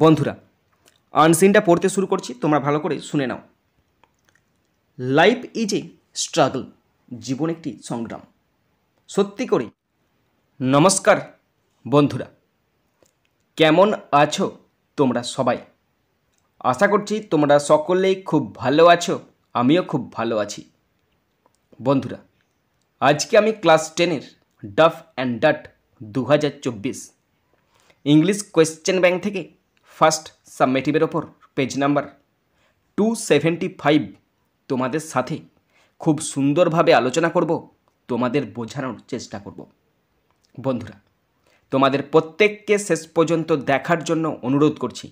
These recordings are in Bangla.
বন্ধুরা আনসিনটা পড়তে শুরু করছি, তোমরা ভালো করে শুনে নাও। লাইফ ইজ এ স্ট্রাগল, জীবন একটি সংগ্রাম। সত্যি করে নমস্কার বন্ধুরা, কেমন আছো তোমরা সবাই? আশা করছি তোমরা সকলেই খুব ভালো আছো, আমিও খুব ভালো আছি। বন্ধুরা আজকে আমি ক্লাস 10-এর Duff and Dutt 2024 English question bank থেকে ফার্স্ট সাবমেটিভের ওপর পেজ নাম্বার 275 তোমাদের সাথে খুব সুন্দরভাবে আলোচনা করব, তোমাদের বোঝানোর চেষ্টা করব। বন্ধুরা তোমাদের প্রত্যেককে শেষ পর্যন্ত দেখার জন্য অনুরোধ করছি,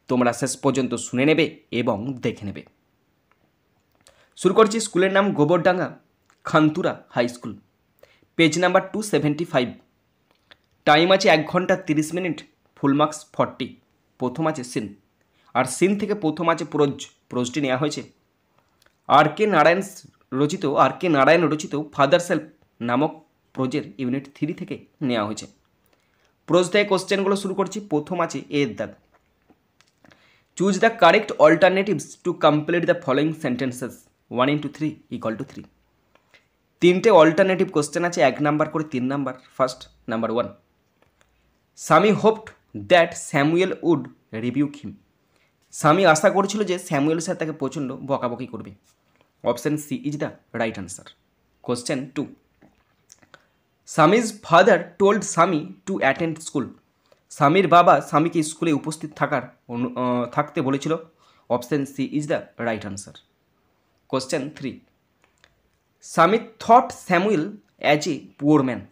তোমরা শেষ পর্যন্ত শুনে নেবে এবং দেখে নেবে। শুরু করছি। স্কুলের নাম Gobardanga Khantura high school, page number 275। Time আছে 1 ঘন্টা 30 মিনিট, ফুল মার্কস 40। প্রথম আছে সিন, আর সিন থেকে প্রথম আছে প্রোজটি নেওয়া হয়েছে আর কে নারায়ণ রচিত ফাদার সেলফ নামক প্রোজের ইউনিট 3 থেকে নেওয়া হয়েছে। প্রোজ থেকে কোশ্চেনগুলো শুরু করছি। প্রথম আছে এর দাগ। Choose the correct alternatives to complete the following sentences 1 into 3 = 3। তিনটে অল্টারনেটিভ কোশ্চেন আছে, 1 নাম্বার করে 3 number. First number 1, Swami hoped that Samuel would rebuke him. Swami আশা করেছিল যে স্যামুয়েল স্যার তাকে প্রচণ্ড বকাবকি করবে। Option C is the right answer. Question 2, Swami's father told Swami to attend school. স্বামীর বাবা স্বামীকে স্কুলে উপস্থিত থাকতে বলেছিল। Option C is the right answer. Question 3, Swami thought Samuel as a poor man.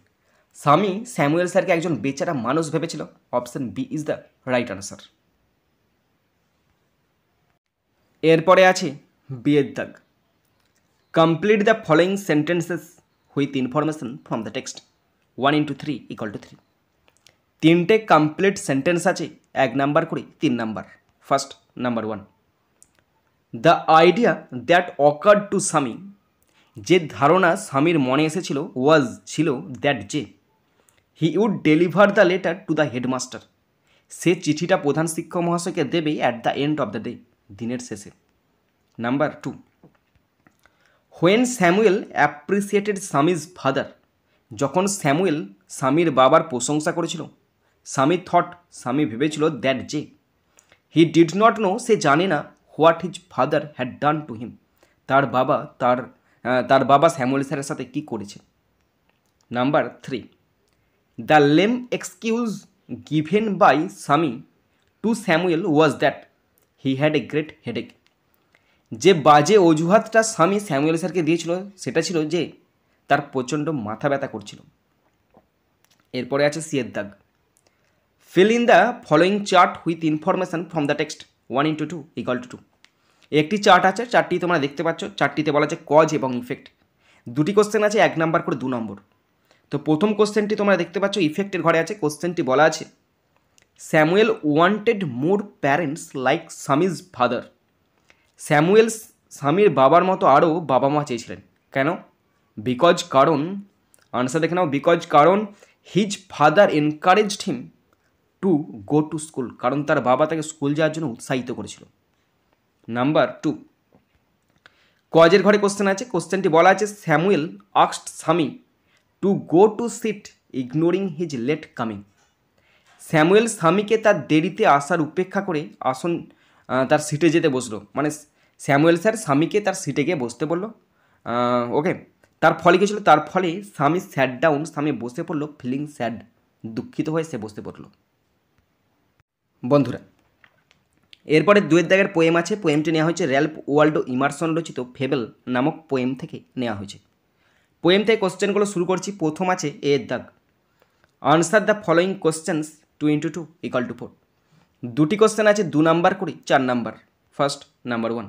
Swami Samuel স্যারকে একজন বেচারা মানুষ ভেবেছিল। Option B is the right answer. এরপরে আছে বিয়ের দাগ। Complete the following sentences with information from the text 1 into 3 = 3। তিনটে কমপ্লিট সেন্টেন্স আছে, 1 নাম্বার করে 3 number. First number 1, the idea that occurred to Swami. যে ধারণা স্বামীর মনে এসেছিল ছিল দ্যাট যে he would deliver the letter to the headmaster. সে চিঠিটা প্রধান শিক্ষক মহাশয়কে দেবে at the end of the day, দিনের শেষে। Number 2, when Samuel appreciated Swami's father. যখন স্যামুয়েল স্বামীর বাবার প্রশংসা করেছিল, স্বামী ভেবেছিল দ্যাট যে হি ডিড নট নো, সে জানে না, what his father had done to him, তার বাবা স্যামুয়েল স্যারের সাথে কী করেছে। Number 3, the lame excuse given by Swami to Samuel was that he had a great headache. যে বাজে অজুহাতটা স্বামী স্যামুয়েল স্যারকে দিয়েছিল সেটা ছিল যে তার প্রচণ্ড মাথা ব্যথা করছিল। এরপরে আছে সিয়ের দাগ। Feel in the following chart with information from the text 1 into 2 = 2। একটি চার্ট আছে, চার্টটি তোমরা দেখতে পাচ্ছ। চার্টটিতে বলা আছে কজ এবং ইফেক্ট। দুটি কোশ্চেন আছে, 1 নাম্বার করে 2 নম্বর। তো প্রথম কোশ্চেনটি তোমরা দেখতে পাচ্ছ ইফেক্টের ঘরে আছে। কোশ্চেনটি বলা আছে স্যামুয়েল ওয়ান্টেড মোর parents like Swami's father. Samuel স্বামীর বাবার মতো আরও বাবা মা চেয়েছিলেন। কেন? কারণ আনসার দেখে নাও। কারণ his father encouraged him to go to school. কারণ তার বাবা তাকে স্কুল যাওয়ার জন্য উৎসাহিত করেছিল। নাম্বার 2, কজের ঘরে কোশ্চেন আছে। কোশ্চেনটি বলা আছে Samuel asked Swami to go to seat ignoring his late coming. Samuel স্বামীকে তার দেরিতে আসার উপেক্ষা করে তার সিটে যেতে বসলো। মানে স্যামুয়েল স্যার স্বামীকে তার সিটে গিয়ে বসতে বললো। ওকে, তার ফলে কী ছিল? তার ফলে স্বামী স্যাড ডাউন, স্বামী বসে পড়লো ফিলিং স্যাড, দুঃখিত হয়ে সে বসতে পড়লো। বন্ধুরা এরপরে 2 দাগের পোয়েম আছে। পোয়েমটি নেওয়া হয়েছে র্যালফ ওয়াল্ডো ইমারসন রচিত ফেবেল নামক পোয়েম থেকে নেওয়া হয়েছে। পোয়েম থেকে কোশ্চেনগুলো শুরু করছি। প্রথম আছে এর দাগ। Answer the following questions 2 into 2 = 4। দুটি কোশ্চেন আছে, 2 নাম্বার করে 4 number. First number 1,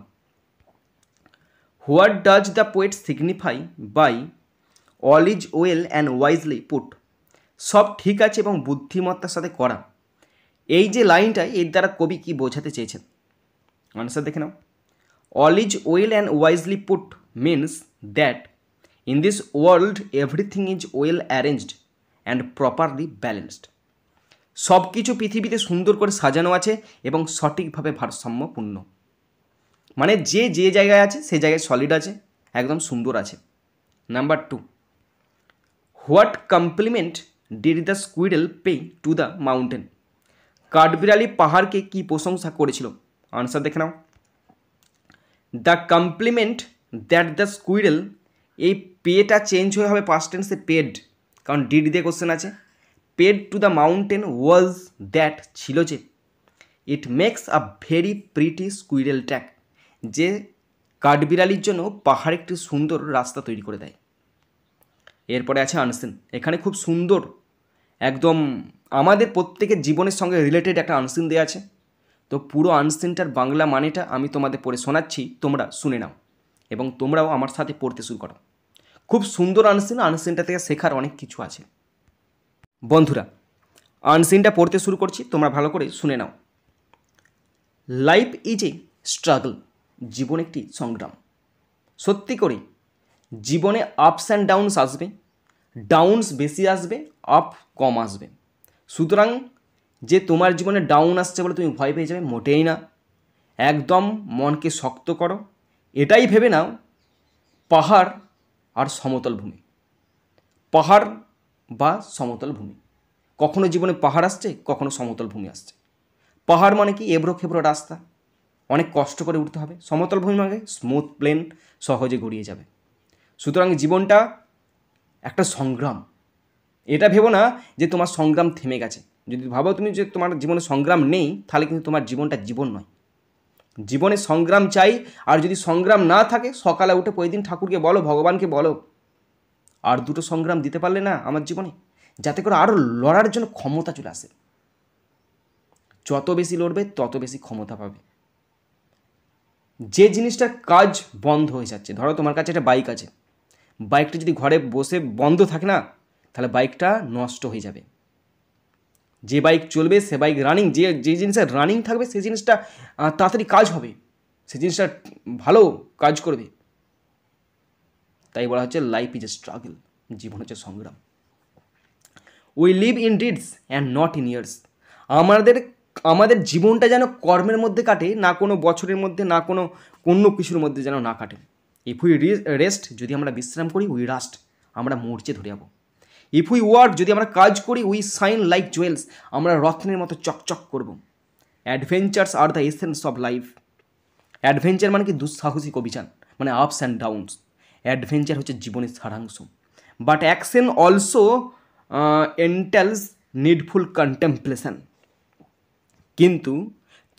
what does the poet signify by all is well and wisely put. সব ঠিক আছে এবং বুদ্ধিমত্তার সাথে করা। এই যে লাইনটা, এর দ্বারা কবি কি বোঝাতে চেয়েছেন? আনসার দেখে নাও। All is well and wisely put means that in this world everything is well arranged and properly balanced. সব কিছু পৃথিবীতে সুন্দর করে সাজানো আছে এবং সঠিকভাবে ভারসাম্যপূর্ণ। মানে যে যে জায়গায় আছে সেই জায়গায় সলিড আছে, একদম সুন্দর আছে। Number 2, what compliment did the squirrel pay to the mountain? কাঠবিড়ালি পাহাড়কে কি প্রশংসা করেছিল? আনসার দেখে নাও। The compliment that the squirrel, এই পেটা চেঞ্জ হয়ে হবে পাস্ট টেন্সে পেড, কারণ ডিড দিয়ে কোশ্চেন আছে। Paid to the mountain was that, ছিল যে, it makes a very pretty squirrel track, যে কাঠবিড়ালির জন্য পাহাড় একটি সুন্দর রাস্তা তৈরি করে দেয়। এরপরে আছে আনসিন। এখানে খুব সুন্দর একদম আমাদের প্রত্যেকের জীবনের সঙ্গে রিলেটেড একটা আনসিন দেওয়া আছে। তো পুরো আনসিনটার বাংলা মানেটা আমি তোমাদের পড়ে শোনাচ্ছি, তোমরা শুনে নাও এবং তোমরাও আমার সাথে পড়তে শুরু করো। খুব সুন্দর আনসিন, আনসিনটা থেকে শেখার অনেক কিছু আছে। বন্ধুরা, আনসিনটা পড়তে শুরু করছি, তোমরা ভালো করে শুনে নাও। লাইফ ইজ এ স্ট্রাগল, জীবন একটি সংগ্রাম। সত্যি করে জীবনে আপস অ্যান্ড ডাউনস আসবে, ডাউনস বেশি আসবে, আপ কম আসবে। সুতরাং যে তোমার জীবনে ডাউন আসছে বলে তুমি ভয় পেয়ে যাবে, মোটেই না। একদম মনকে শক্ত করো, এটাই ভেবে নাও পাহাড় আর সমতল ভূমি, পাহাড় বা সমতল ভূমি। কখনো জীবনে পাহাড় আসছে, কখনো সমতল ভূমি আসছে। পাহাড় মানে কি এবড়ো খেবড়ো রাস্তা, অনেক কষ্ট করে উঠতে হবে। সমতল ভূমি মানে স্মুথ প্লেন, সহজে গড়িয়ে যাবে। সুতরাং জীবনটা একটা সংগ্রাম। এটা ভেবো না যে তোমার সংগ্রাম থেমে গেছে। যদি ভাবো তুমি যে তোমার জীবনে সংগ্রাম নেই, তাহলে কিন্তু তোমার জীবনটা জীবন নয়। জীবনে সংগ্রাম চাই। আর যদি সংগ্রাম না থাকে, সকালে উঠে প্রতিদিন ঠাকুরকে বলো, ভগবানকে বলো, আর দুটো সংগ্রাম দিতে পারলে না আমার জীবনে, যাতে করে আরও লড়ার জন্য ক্ষমতা চলে আসে। যত বেশি লড়বে তত বেশি ক্ষমতা পাবে। যে জিনিসটার কাজ বন্ধ হয়ে যাচ্ছে, ধরো তোমার কাছে একটা বাইক আছে, বাইকটা যদি ঘরে বসে বন্ধ থাকে না, তাহলে বাইকটা নষ্ট হয়ে যাবে। যে বাইক চলবে সে বাইক রানিং, যে জিনিসটা রানিং থাকবে সেই জিনিসটা তাড়াতাড়ি কাজ হবে, সেই জিনিসটা ভালো কাজ করবে। তাই বলা হচ্ছে লাইফ ইজ এ স্ট্রাগল, জীবন হচ্ছে সংগ্রাম। We live in deeds and not in years. আমাদের জীবনটা যেন কর্মের মধ্যে কাটে, না কোনো বছরের মধ্যে, না কোনো কিছুর মধ্যে যেন না কাটে। ইফ উই রেস্ট, যদি আমরা বিশ্রাম করি, উই রাস্ট, আমরা মরচে ধরে যাবো। ইফ উই ওয়ার্ক, যদি আমরা কাজ করি, উই শাইন লাইক জুয়েলস, আমরা রত্নের মতো চকচক করব। Adventures are the essence of life. Adventure মানে কি দুঃসাহসিক অভিযান, মানে আপস অ্যান্ড ডাউনস। অ্যাডভেঞ্চার হচ্ছে জীবনের সারাংশ। But action also entails needful contemplation. কিন্তু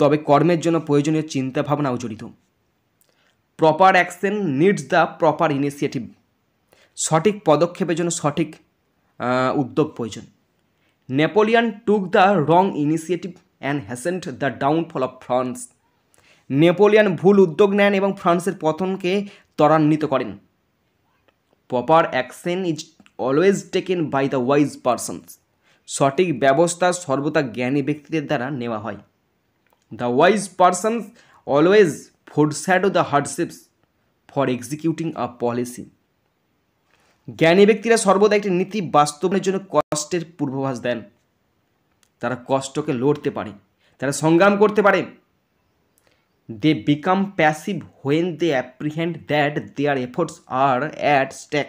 তবে কর্মের জন্য প্রয়োজনীয় চিন্তা ভাবনাও জড়িত। Proper action needs the proper initiative. সঠিক পদক্ষেপের জন্য সঠিক উদ্যোগ প্রয়োজন। Napoleon took the wrong initiative and hastened the downfall of France. Napoleon ভুল উদ্যোগ নেন এবং ফ্রান্সের পতনকে ত্বরান্বিত করেন। Proper action is always taken by the wise persons. সঠিক ব্যবস্থা সর্বদা জ্ঞানী ব্যক্তিদের দ্বারা নেওয়া হয়। The wise persons always foreshadow the hardships for executing a policy. জ্ঞানী ব্যক্তিরা সর্বদা একটি নীতি বাস্তবায়নের জন্য কষ্টের পূর্বাভাস দেন। তারা কষ্টকে লড়তে পারে, তারা সংগ্রাম করতে পারে। They become passive when they apprehend that their efforts are at stake.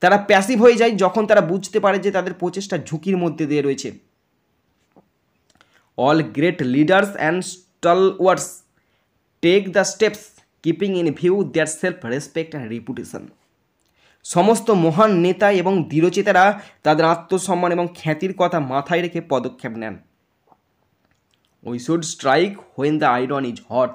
তারা প্যাসিভ হয়ে যায় যখন তারা বুঝতে পারে যে তাদের প্রচেষ্টা ঝুঁকির মধ্যে দিয়ে রয়েছে। All great leaders and stalwarts take the steps keeping in view their self respect and reputation. সমস্ত মহান নেতা এবং দৃঢ়চেতারা তাদের আত্মসম্মান এবং খ্যাতির কথা মাথায় রেখে পদক্ষেপ নেন। We should strike when the iron is hot.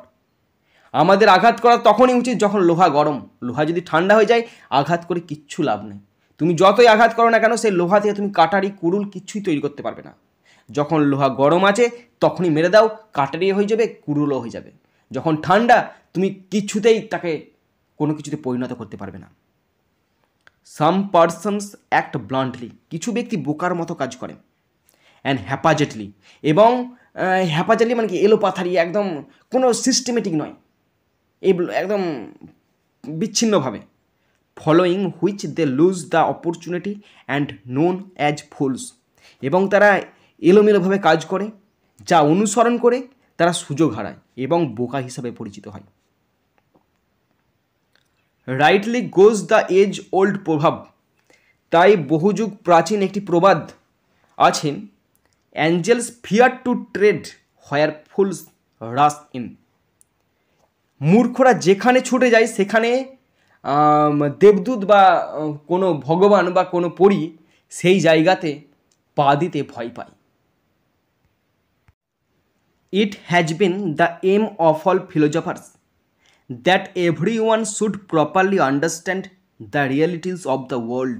আমাদের আঘাত করা তখনই উচিত যখন লোহা গরম। লোহা যদি ঠান্ডা হয়ে যায়, আঘাত করে কিচ্ছু লাভ নেই। তুমি যতই আঘাত করো না কেন, সেই লোহা থেকে তুমি কাটারি, কুড়ুল কিচ্ছুই তৈরি করতে পারবে না। যখন লোহা গরম আছে তখনই মেরে দাও, কাটারি হয়ে যাবে, কুড়ুলও হয়ে যাবে। যখন ঠান্ডা, তুমি কিছুতেই তাকে কোনো কিছুতে পরিণত করতে পারবে না। সাম পারসনস অ্যাক্ট ব্লান্টলি। কিছু ব্যক্তি বোকার মতো কাজ করে। অ্যান্ড হ্যাপাজেটলি, এবং হ্যাপাজেটলি মানে কি এলোপাথারি, একদম কোনো সিস্টেমেটিক নয়, একদম বিচ্ছিন্নভাবে। Following which they lose the opportunity and known as fools. এবং তারা এলোমেলোভাবে কাজ করে, যা অনুসরণ করে তারা সুযোগ হারায় এবং বোকা হিসাবে পরিচিত হয়। Rightly goes the age old proverb, তাই বহুযুগ প্রাচীন একটি প্রবাদ আছে, angels fear to tread where fools rush in. মূর্খরা যেখানে ছুটে যায় সেখানে দেবদূত বা কোনো ভগবান বা কোনো পরী সেই জায়গাতে পা দিতে ভয় পায়। It has been the aim of all philosophers that every one should properly understand the realities of the world.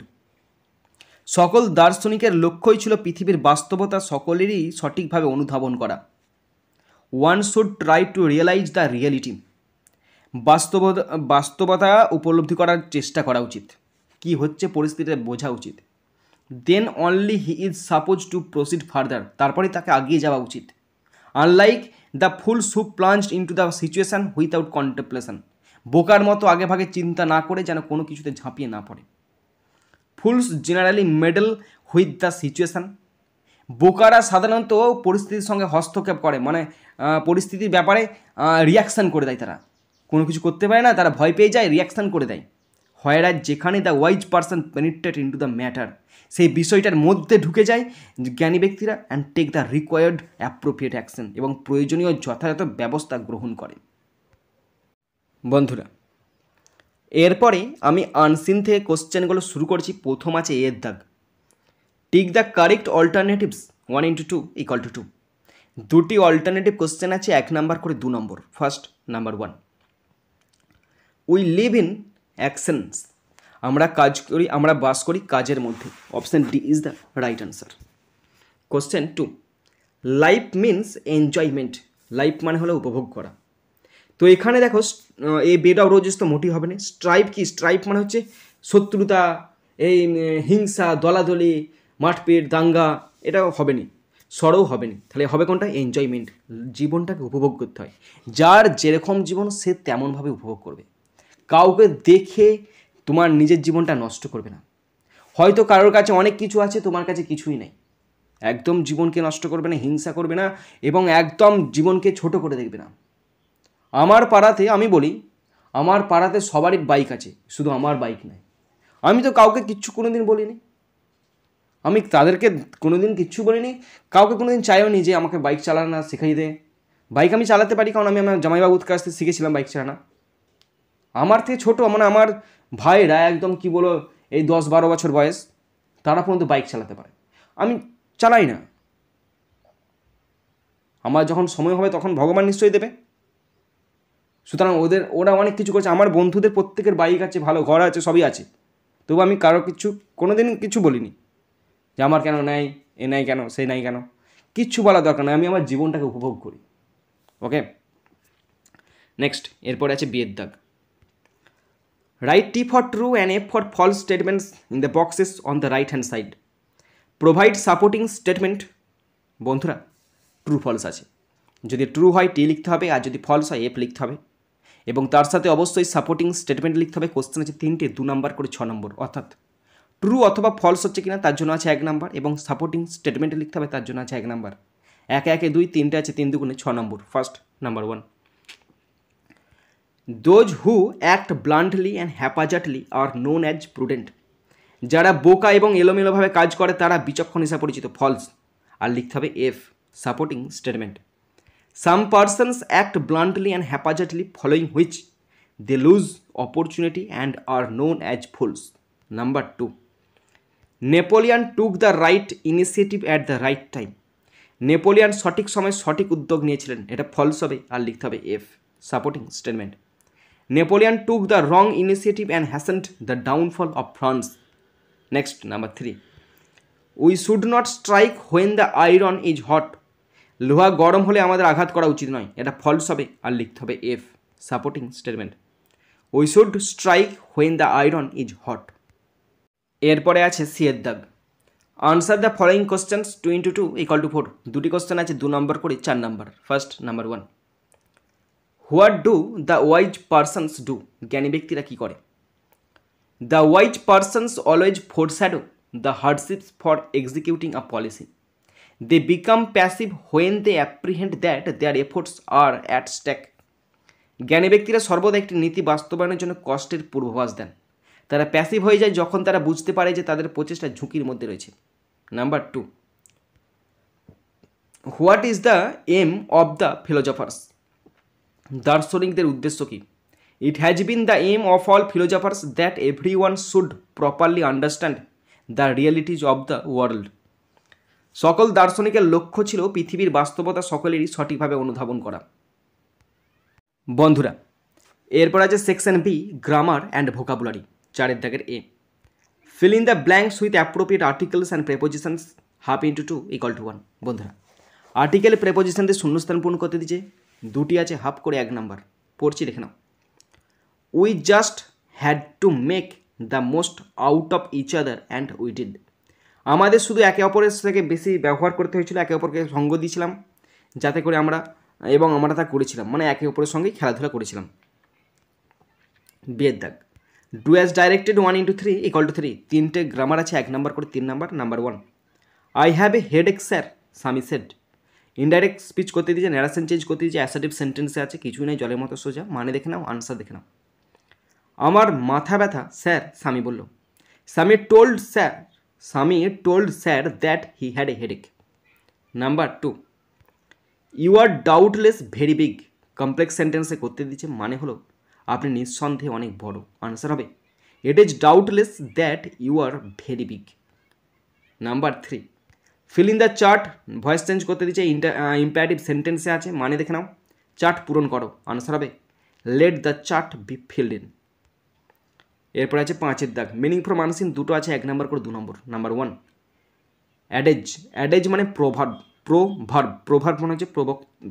সকল দার্শনিকের লক্ষ্যই ছিল পৃথিবীর বাস্তবতা সকলেরই সঠিকভাবে অনুধাবন করা। One should try to realise the reality, বাস্তবতা উপলব্ধি করার চেষ্টা করা উচিত, কি হচ্ছে পরিস্থিতিতে বোঝা উচিত। Then only he is suppose to proceed further, তারপরে তাকে এগিয়ে যাওয়া উচিত। Unlike the fools who plunged into the situation without contemplation, বোকার মতো আগে ভাগে চিন্তা না করে যেন কোনো কিছুতে ঝাঁপিয়ে না পড়ে। Fools generally meddle with the situation, বোকারা সাধারণত পরিস্থিতির সঙ্গে হস্তক্ষেপ করে, মানে পরিস্থিতির ব্যাপারে রিয়াকশান করে দেয়। তারা কোনো কিছু করতে পারে না, তারা ভয় পেয়ে যায়, রিয়াকশান করে দেয়। হোয়ারাজ যেখানে the wise person penetrate into the matter, সেই বিষয়টার মধ্যে ঢুকে যায় জ্ঞানী ব্যক্তিরা, and take the required appropriate action, এবং প্রয়োজনীয় যথাযথ ব্যবস্থা গ্রহণ করে। বন্ধুরা, এরপরে আমি আনসিন থেকে কোশ্চেনগুলো শুরু করছি। প্রথম আছে এর দাগ, tick the correct alternatives 1 into 2 = 2। দুটি অল্টারনেটিভ কোশ্চেন আছে, 1 নাম্বার করে 2 number. First number 1, we live in actions, আমরা কাজ করি, আমরা বাস করি কাজের মধ্যে। Option D is the right answer. Question 2, life means enjoyment, life মানে হলো উপভোগ করা। তো এখানে দেখো এই বেড অফ রোজেস তো মোটেই হবে না। স্ট্রাইপ কি? স্ট্রাইপ মানে হচ্ছে শত্রুতা, এই হিংসা, দলাদলি, মারপিট, দাঙ্গা, এটাও হবে না, সরও হবে না। তাহলে হবে কোনটা? এনজয়মেন্ট, জীবনটাকে উপভোগ করতে হয়। যার যেরকম জীবন সে তেমনভাবে উপভোগ করবে, কাউকে দেখে তোমার নিজের জীবনটা নষ্ট করবে না। হয়তো কারোর কাছে অনেক কিছু আছে, তোমার কাছে কিছুই নেই, একদম জীবনকে নষ্ট করবে না, হিংসা করবে না, এবং একদম জীবনকে ছোট করে দেখবে না। আমার পাড়াতে, আমি বলি, আমার পাড়াতে সবারই বাইক আছে, শুধু আমার বাইক নেই। আমি তো কাউকে কিচ্ছু কোনো দিন বলিনি, আমি তাদেরকে কোনো দিন কিচ্ছু বলিনি, কাউকে কোনো দিন চাইও নি যে আমাকে বাইক চালানো শেখাই দে। বাইক আমি চালাতে পারি, কারণ আমি আমার জামাইবাবুর কাছ থেকে শিখেছিলাম বাইক চালানো। আমার থেকে ছোটো, মানে আমার ভাইরা একদম কি বলো, এই 10-12 বছর বয়স, তারা পর্যন্ত বাইক চালাতে পারে, আমি চালাই না। আমার যখন সময় হবে তখন ভগবান নিশ্চয়ই দেবে। সুতরাং ওরা অনেক কিছু করছে, আমার বন্ধুদের প্রত্যেকের বাইক আছে, ভালো ঘর আছে, সবই আছে, তবু আমি কারো কোনো দিন কিছু বলিনি যে আমার কেন নেই, এ নাই কেন, সে নাই কেন, কিচ্ছু বলার দরকার নেই। আমি আমার জীবনটাকে উপভোগ করি। ওকে, নেক্সট, এরপরে আছে বিয়ের দাগ। Write T for true and F for false statements in the boxes on the right hand side. Provide supporting statement. বন্ধুরা, ট্রু ফলস আছে, যদি ট্রু হয় টি লিখতে হবে, আর যদি ফলস হয় এফ লিখতে হবে, এবং তার সাথে অবশ্যই সাপোর্টিং স্টেটমেন্ট লিখতে হবে। কোশ্চেন আছে 3টে, 2 নাম্বার করে 6 নম্বর, অর্থাৎ ট্রু অথবা ফলস হচ্ছে কিনা তার জন্য আছে 1 নাম্বার, এবং সাপোর্টিং স্টেটমেন্ট লিখতে হবে, তার জন্য আছে 1 নাম্বার। 1 1 2, 3টে আছে, 3 2 6 number. First number 1, those who act bluntly and haphazardly are known as prudent. যারা বোকা এবং এলোমেলোভাবে কাজ করে তারা বিচক্ষণ হিসাবে পরিচিত। ফলস, আর লিখতে হবে F, supporting statement. Some persons act bluntly and haphazardly following which they lose opportunity and are known as fools. Number 2, Napoleon took the right initiative at the right time. Napoleon সঠিক সময় সঠিক উদ্যোগ নিয়েছিলেন, এটা ফলস হবে, আর লিখতে হবে F, supporting statement. Napoleon took the wrong initiative and hastened the downfall of France. Next, number 3, we should not strike when the iron is hot. লোহা গরম হলে আমাদের আঘাত করা উচিত নয়, এটা ফলস হবে, আর লিখতে হবে F, supporting statement. We should strike when the iron is hot. এরপরে আছে সি এর দাগ। Answer the following questions 2 into 2 = 4। দুটি কোশ্চেন আছে 2 নম্বর করে 4 number. First number 1, what do the wise persons do. জ্ঞানী ব্যক্তিরা কী করে? The wise persons always foreshadow the hardships for executing a policy. They become passive when they apprehend that their efforts are at stake. জ্ঞানী ব্যক্তিরা সর্বদা একটি নীতি বাস্তবায়নের জন্য কষ্টের পূর্বাভাস দেন। তারা প্যাসিভ হয়ে যায় যখন তারা বুঝতে পারে যে তাদের প্রচেষ্টা ঝুঁকির মধ্যে রয়েছে। Number 2, what is the aim of the philosophers? দার্শনিকদের উদ্দেশ্য কী? It has been the aim of all philosophers that every one should properly understand the realities of the world. সকল দার্শনিকের লক্ষ্য ছিল পৃথিবীর বাস্তবতা সকলেরই সঠিকভাবে অনুধাবন করা। বন্ধুরা, এরপর আছে section B, grammar and vocabulary, 4 দাগের এ। Fill in the blanks with appropriate articles and prepositions half into 2 = 1। বন্ধুরা, আর্টিকেল প্রেপোজিশন দিয়ে শূন্যস্থান পূরণ করতে দিয়েছে, 2টি আছে হাফ করে 1 নাম্বার। পড়ছি, দেখে নাও। We just had to make the most out of each other and we did. আমাদের শুধু একে অপরের থেকে বেশি ব্যবহার করতে হয়েছিল, একে অপরকে সঙ্গ দিয়েছিলাম যাতে করে আমরা তা করেছিলাম, মানে একে অপরের সঙ্গেই খেলাধুলা করেছিলাম। বিয়ের দাগ, ডু অ্যাজ ডাইরেক্টেড 1 × 3 = 3। 3টে গ্রামার আছে 1 নাম্বার করে, 3 number. Number 1, I have a headache sir, স্বামী সেড। ইনডাইরেক্ট স্পিচ করতে দিয়েছে, ন্যারেশন চেঞ্জ করতে দিয়েছে, অ্যাসার্টিভ সেন্টেন্সে আছে, কিছুই নেই, জলের মতো সোজা। মানে দেখে নাও, আনসার দেখে নাও। আমার মাথা ব্যথা স্যার, স্বামী বলল। স্বামী told sir that he had a headache. Number 2, you are doubtless very big. Complex সেন্টেন্সে করতে দিচ্ছে, মানে হলো আপনি নিঃসন্দেহে অনেক বড়। আনসার হবে it is doubtless that you are very big. Number 3, fill in the chart, voice change করতে দিচ্ছে, ইম্পারেটিভ সেন্টেন্সে আছে, মানে দেখে নাও, চার্ট পূরণ করো। আনসার হবে let the chart B field in. এরপর আছে 5 দাগ, মিনিং ফ্রম আনসিন, 2টো আছে 1 নাম্বার করে, 2 নম্বর। নাম্বার 1, অ্যাডেজ মানে প্রভার্ব মানে হচ্ছে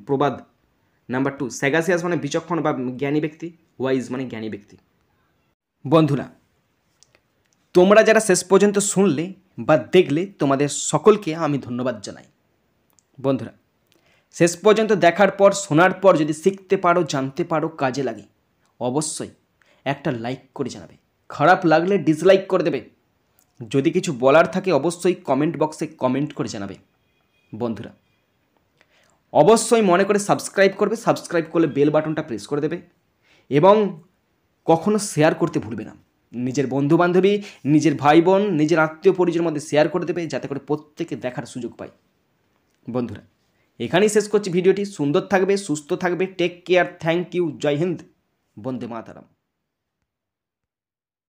প্রবাদ। নাম্বার 2, স্যাগাসিয়াস মানে বিচক্ষণ বা জ্ঞানী ব্যক্তি, ওয়াইজ মানে জ্ঞানী ব্যক্তি। বন্ধুরা, তোমরা যারা শেষ পর্যন্ত শুনলে বা দেখলে তোমাদের সকলকে আমি ধন্যবাদ জানাই। বন্ধুরা, শেষ পর্যন্ত দেখার পর, শোনার পর যদি শিখতে পারো, জানতে পারো, কাজে লাগে, অবশ্যই একটা লাইক করে জানাবে। খারাপ লাগলে ডিসলাইক করে দেবে। যদি কিছু বলার থাকে অবশ্যই কমেন্ট বক্সে কমেন্ট করে জানাবে। বন্ধুরা, অবশ্যই মনে করে সাবস্ক্রাইব করবে। সাবস্ক্রাইব করলে বেল বাটনটা প্রেস করে দেবে এবং কখনো শেয়ার করতে ভুলবে না। নিজের বন্ধুবান্ধবী, নিজের ভাই বোন, নিজের আত্মীয় পরিজনের মধ্যে শেয়ার করে দেবে, যাতে করে প্রত্যেকে দেখার সুযোগ পায়। বন্ধুরা, এখানেই শেষ করছি ভিডিওটি। সুন্দর থাকবে, সুস্থ থাকবে, টেক কেয়ার, থ্যাংক ইউ, জয় হিন্দ, বন্দে মাতরম।